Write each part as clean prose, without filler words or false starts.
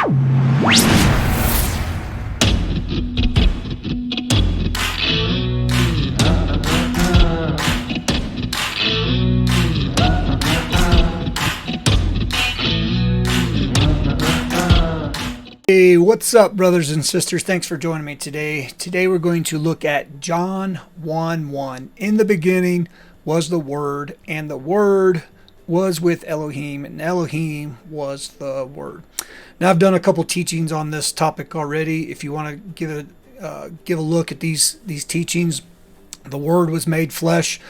Hey, what's up, brothers and sisters? Thanks for joining me today. Today we're going to look at John 1:1. In the beginning was the Word, and the Word was with Elohim, and Elohim was the Word. Now, I've done a couple teachings on this topic already. If you want to give a look at these teachings, the Word was made flesh.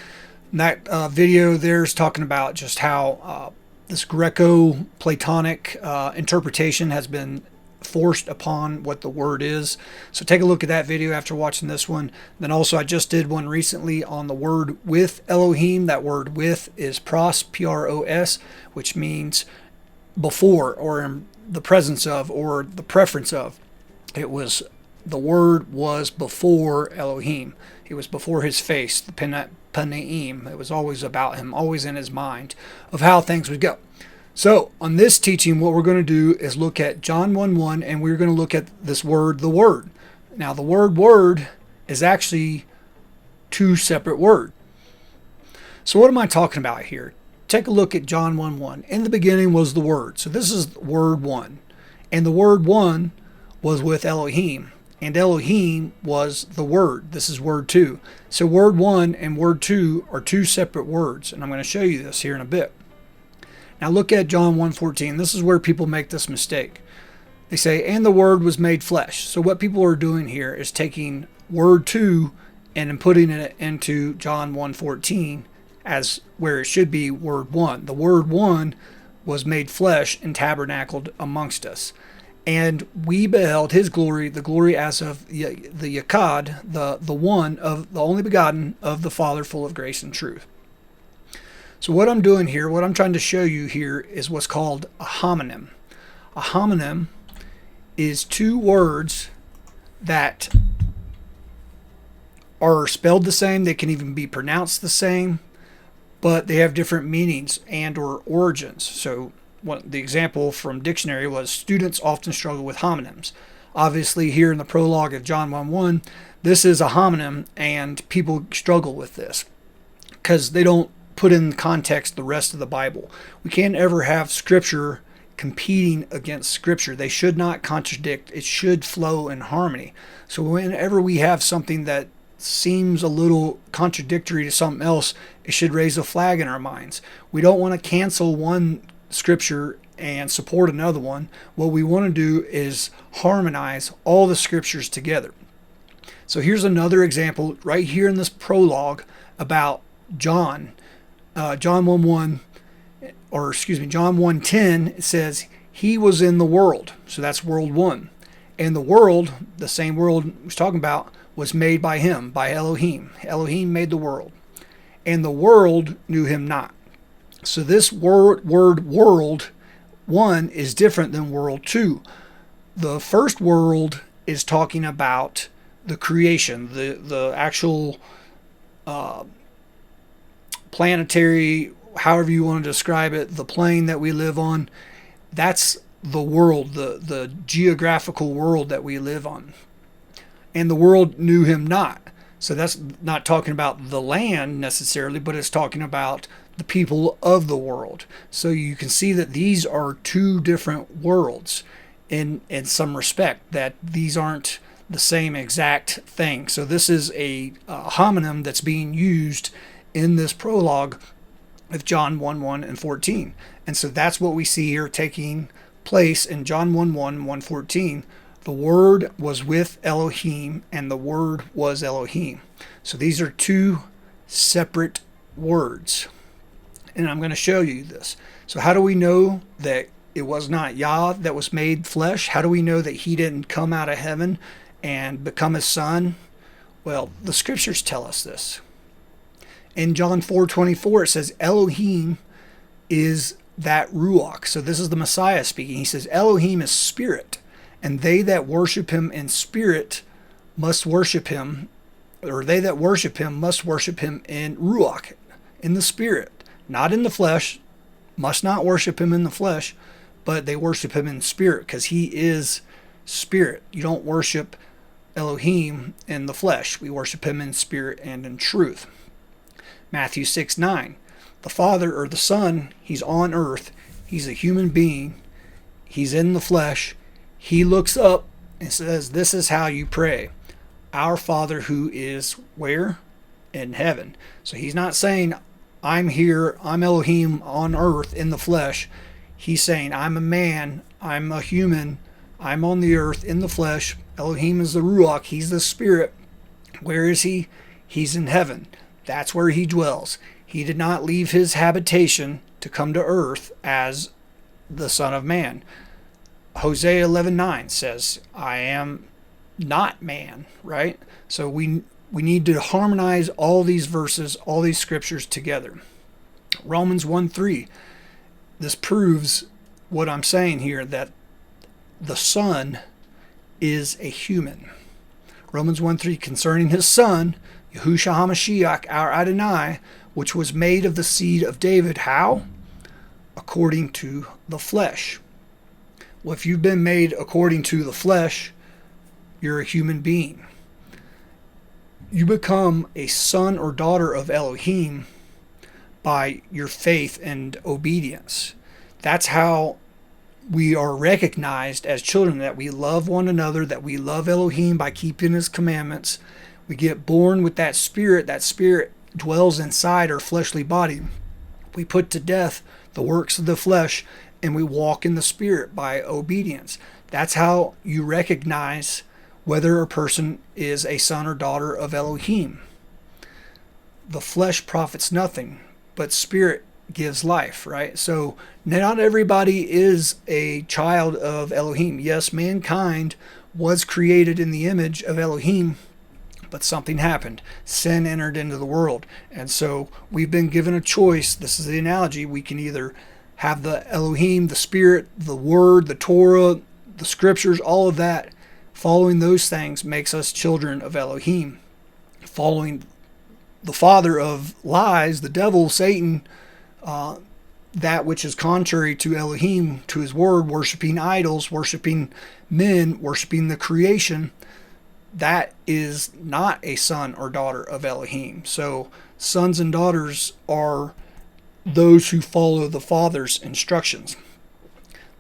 And that video there is talking about just how this Greco-Platonic interpretation has been forced upon what the Word is. So take a look at that video after watching this one. Then also I just did one recently on the word with Elohim. That word with is pros, P-R-O-S, which means before, or in the presence of, or the preference of. The Word was before Elohim. It was before his face, the Panaim. It was always about him, always in his mind of how things would go. So on this teaching, what we're going to do is look at John 1:1, and we're going to look at this word, the Word. Now, the word word is actually two separate words. So what am I talking about here? Take a look at John 1:1. In the beginning was the Word. So this is word one. And the word one was with Elohim. And Elohim was the Word. This is word two. So word one and word two are two separate words. And I'm going to show you this here in a bit. Now look at John 1:14. This is where people make this mistake. They say, and the Word was made flesh. So what people are doing here is taking word 2 and then putting it into John 1:14 as where it should be word 1. The Word 1 was made flesh and tabernacled amongst us. And we beheld his glory, the glory as of the Yakad, the one of the only begotten of the Father, full of grace and truth. So what I'm doing here, what I'm trying to show you here is what's called a homonym. A homonym is two words that are spelled the same. They can even be pronounced the same, but they have different meanings and or origins. So the example from dictionary was students often struggle with homonyms. Obviously here in the prologue of John 1:1, this is a homonym and people struggle with this because they don't put in context the rest of the Bible. We can't ever have Scripture competing against Scripture. They should not contradict. It should flow in harmony. So whenever we have something that seems a little contradictory to something else, it should raise a flag in our minds. We don't want to cancel one Scripture and support another one. What we want to do is harmonize all the Scriptures together. So here's another example right here in this prologue about John 1:1, or excuse me, John 1:10, it says, he was in the world. So that's world one. And the world, the same world I was talking about, was made by him, by Elohim. Elohim made the world. And the world knew him not. So this word world one is different than world two. The first world is talking about the creation, the actual planetary, however you want to describe it, the plane that we live on. That's the world, the geographical world that we live on. And the world knew him not. So that's not talking about the land necessarily, but it's talking about the people of the world. So you can see that these are two different worlds in some respect, that these aren't the same exact thing. So this is a homonym that's being used in this prologue of John 1:1 and 14. And so that's what we see here taking place in John 1:1, 1:14. The Word was with Elohim, and the Word was Elohim. So these are two separate words. And I'm going to show you this. So how do we know that it was not Yah that was made flesh? How do we know that he didn't come out of heaven and become a son? Well, the Scriptures tell us this. In John 4:24, it says Elohim is that Ruach. So this is the Messiah speaking. He says Elohim is spirit, and they that worship him in spirit must worship him, or they that worship him must worship him in Ruach, in the spirit, not in the flesh, must not worship him in the flesh, but they worship him in spirit because he is spirit. You don't worship Elohim in the flesh. We worship him in spirit and in truth. Matthew 6:9. The Father or the Son, he's on earth. He's a human being. He's in the flesh. He looks up and says, this is how you pray. Our Father who is where? In heaven. So he's not saying, I'm here, I'm Elohim on earth in the flesh. He's saying, I'm a man, I'm a human, I'm on the earth in the flesh. Elohim is the Ruach, he's the spirit. Where is he? He's in heaven. That's where he dwells. He did not leave his habitation to come to earth as the Son of Man. Hosea 11:9 says, I am not man, right? So we need to harmonize all these verses, all these scriptures together. Romans 1:3. This proves what I'm saying here, that the Son is a human. Romans 1:3, concerning his Son, Yahushua HaMashiach, our Adonai, which was made of the seed of David. How? According to the flesh. Well, if you've been made according to the flesh, you're a human being. You become a son or daughter of Elohim by your faith and obedience. That's how we are recognized as children, that we love one another, that we love Elohim by keeping his commandments. We get born with that spirit. That spirit dwells inside our fleshly body. We put to death the works of the flesh and we walk in the spirit by obedience. That's how you recognize whether a person is a son or daughter of Elohim. The flesh profits nothing, but spirit gives life, right? So not everybody is a child of Elohim. Yes, mankind was created in the image of Elohim, but something happened. Sin entered into the world. And so we've been given a choice. This is the analogy. We can either have the Elohim, the Spirit, the Word, the Torah, the Scriptures, all of that. Following those things makes us children of Elohim. Following the father of lies, the devil, Satan, that which is contrary to Elohim, to his word, worshiping idols, worshiping men, worshiping the creation, that is not a son or daughter of Elohim. So sons and daughters are those who follow the Father's instructions.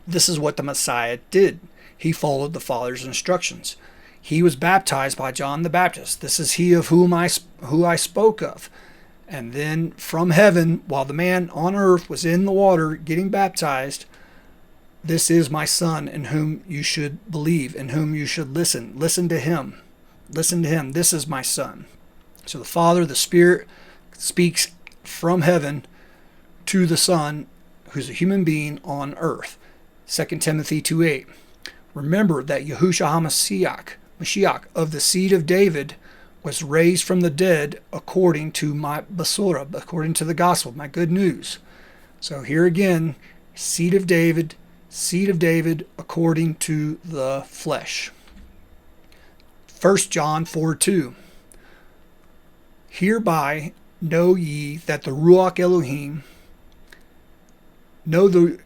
This is what the Messiah did. He followed the Father's instructions. He was baptized by John the Baptist. This is he of who I spoke of. And then from heaven, while the man on earth was in the water getting baptized, this is my Son in whom you should believe, in whom you should listen. Listen to him. Listen to him. This is my Son. So the Father, the Spirit, speaks from heaven to the Son, who's a human being on earth. 2 Timothy 2:8. Remember that Yahushua HaMashiach, of the seed of David, was raised from the dead according to my Basura, according to the gospel, my good news. So here again, seed of David according to the flesh. 1 John 4:2. Hereby know ye that the Ruach Elohim,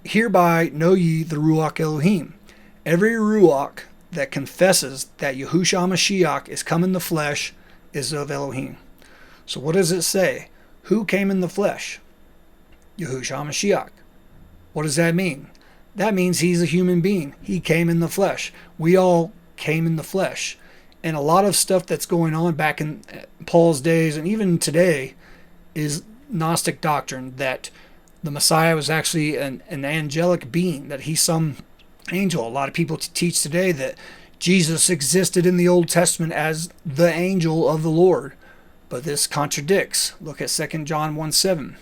hereby know ye the Ruach Elohim. Every Ruach that confesses that Yahushua HaMashiach is come in the flesh is of Elohim. So what does it say? Who came in the flesh? Yahushua HaMashiach. What does that mean? That means he's a human being. He came in the flesh. We all came in the flesh. And a lot of stuff that's going on back in Paul's days and even today is Gnostic doctrine, that the Messiah was actually an angelic being, that he's some angel. A lot of people teach today that Jesus existed in the Old Testament as the angel of the Lord. But this contradicts. Look at 2 John 1:7.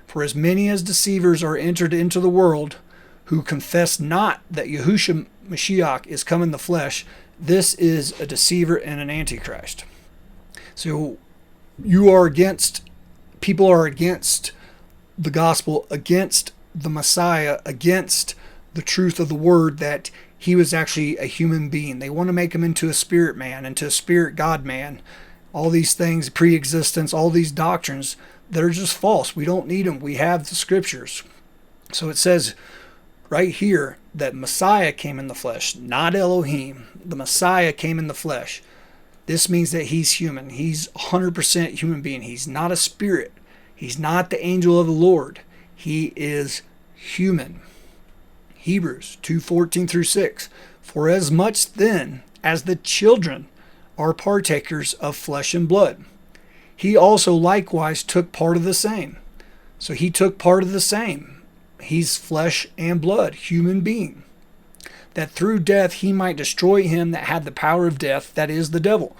For as many as deceivers are entered into the world, who confess not that Yahushua Mashiach is come in the flesh, this is a deceiver and an antichrist. So people are against the gospel, against the Messiah, against the truth of the word, that he was actually a human being. They want to make him into a spirit man, into a spirit God man. All these things, pre-existence, all these doctrines that are just false. We don't need them. We have the scriptures. So it says, right here that Messiah came in the flesh, not Elohim. The Messiah came in the flesh. This means that he's human. He's 100% human being. He's not a spirit. He's not the angel of the Lord. He is human. Hebrews 2:14 through 6. For as much then as the children are partakers of flesh and blood, he also likewise took part of the same. So he took part of the same. He's flesh and blood, human being. That through death he might destroy him that had the power of death, that is the devil,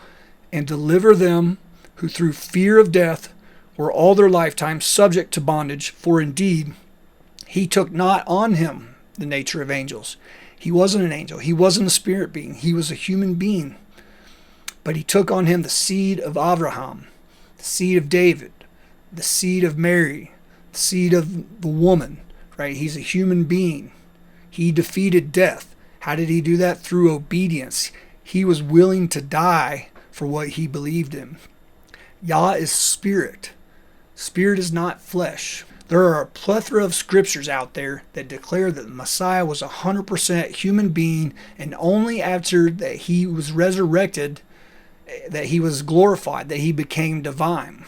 and deliver them who through fear of death were all their lifetime subject to bondage. For indeed he took not on him the nature of angels. He wasn't an angel. He wasn't a spirit being. He was a human being. But he took on him the seed of Abraham, the seed of David, the seed of Mary, the seed of the woman, right? He's a human being. He defeated death. How did he do that? Through obedience. He was willing to die for what he believed in. Yah is spirit. Spirit is not flesh. There are a plethora of scriptures out there that declare that the Messiah was 100% human being, and only after that he was resurrected, that he was glorified, that he became divine.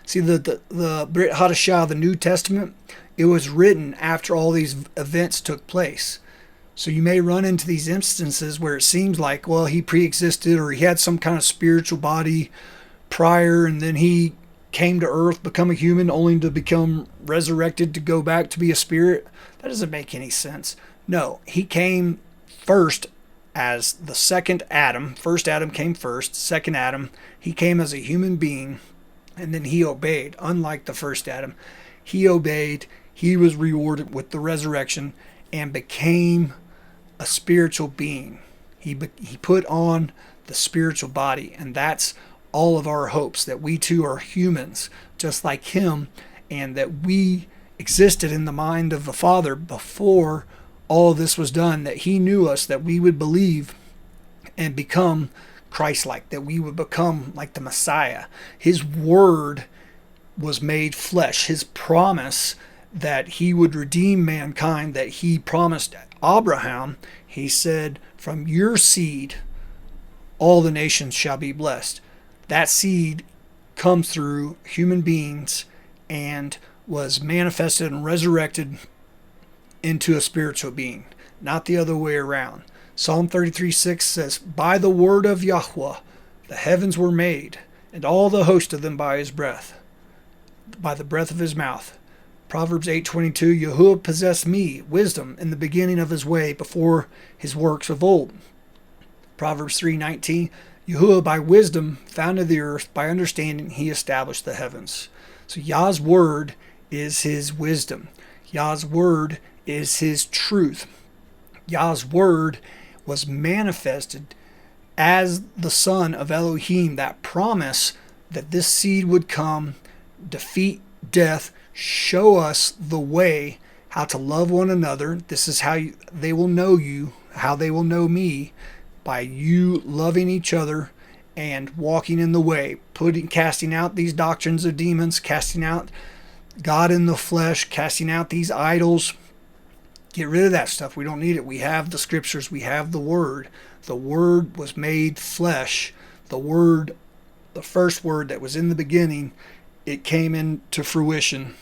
See, the Brit Hadashah, the New Testament, it was written after all these events took place. So you may run into these instances where it seems like, well, he pre-existed or he had some kind of spiritual body prior, and then he came to earth, become a human, only to become resurrected to go back to be a spirit. That doesn't make any sense. No, he came first as the second Adam. First Adam came first. Second Adam, he came as a human being, and then he obeyed. Unlike the first Adam, he obeyed. He was rewarded with the resurrection and became a spiritual being. He put on the spiritual body, and that's all of our hopes, that we too are humans just like him, and that we existed in the mind of the Father before all this was done, that he knew us, that we would believe and become Christ-like, that we would become like the Messiah. His word was made flesh. His promise that he would redeem mankind, that he promised Abraham, he said, from your seed all the nations shall be blessed. That seed comes through human beings and was manifested and resurrected into a spiritual being, not the other way around. Psalm 33:6 says, by the word of Yahweh the heavens were made, and all the host of them by his breath, by the breath of his mouth. Proverbs 8:22, Yahuwah possessed me, wisdom, in the beginning of his way, before his works of old. Proverbs 3:19, Yahuwah by wisdom founded the earth, by understanding he established the heavens. So Yah's word is his wisdom. Yah's word is his truth. Yah's word was manifested as the son of Elohim, that promise that this seed would come, defeat death, show us the way how to love one another. This is how they will know you, how they will know me, by you loving each other and walking in the way, casting out these doctrines of demons, casting out God in the flesh, casting out these idols. Get rid of that stuff. We don't need it. We have the scriptures. We have the word. The word was made flesh. The word, the first word that was in the beginning, it came into fruition.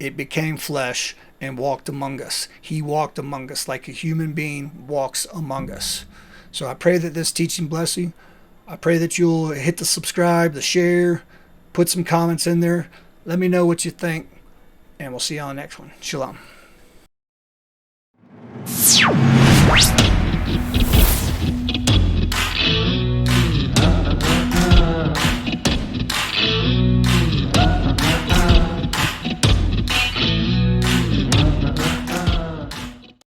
It became flesh and walked among us. He walked among us like a human being walks among us. So I pray that this teaching bless you. I pray that you'll hit the subscribe, the share, put some comments in there. Let me know what you think, and we'll see you on the next one. Shalom.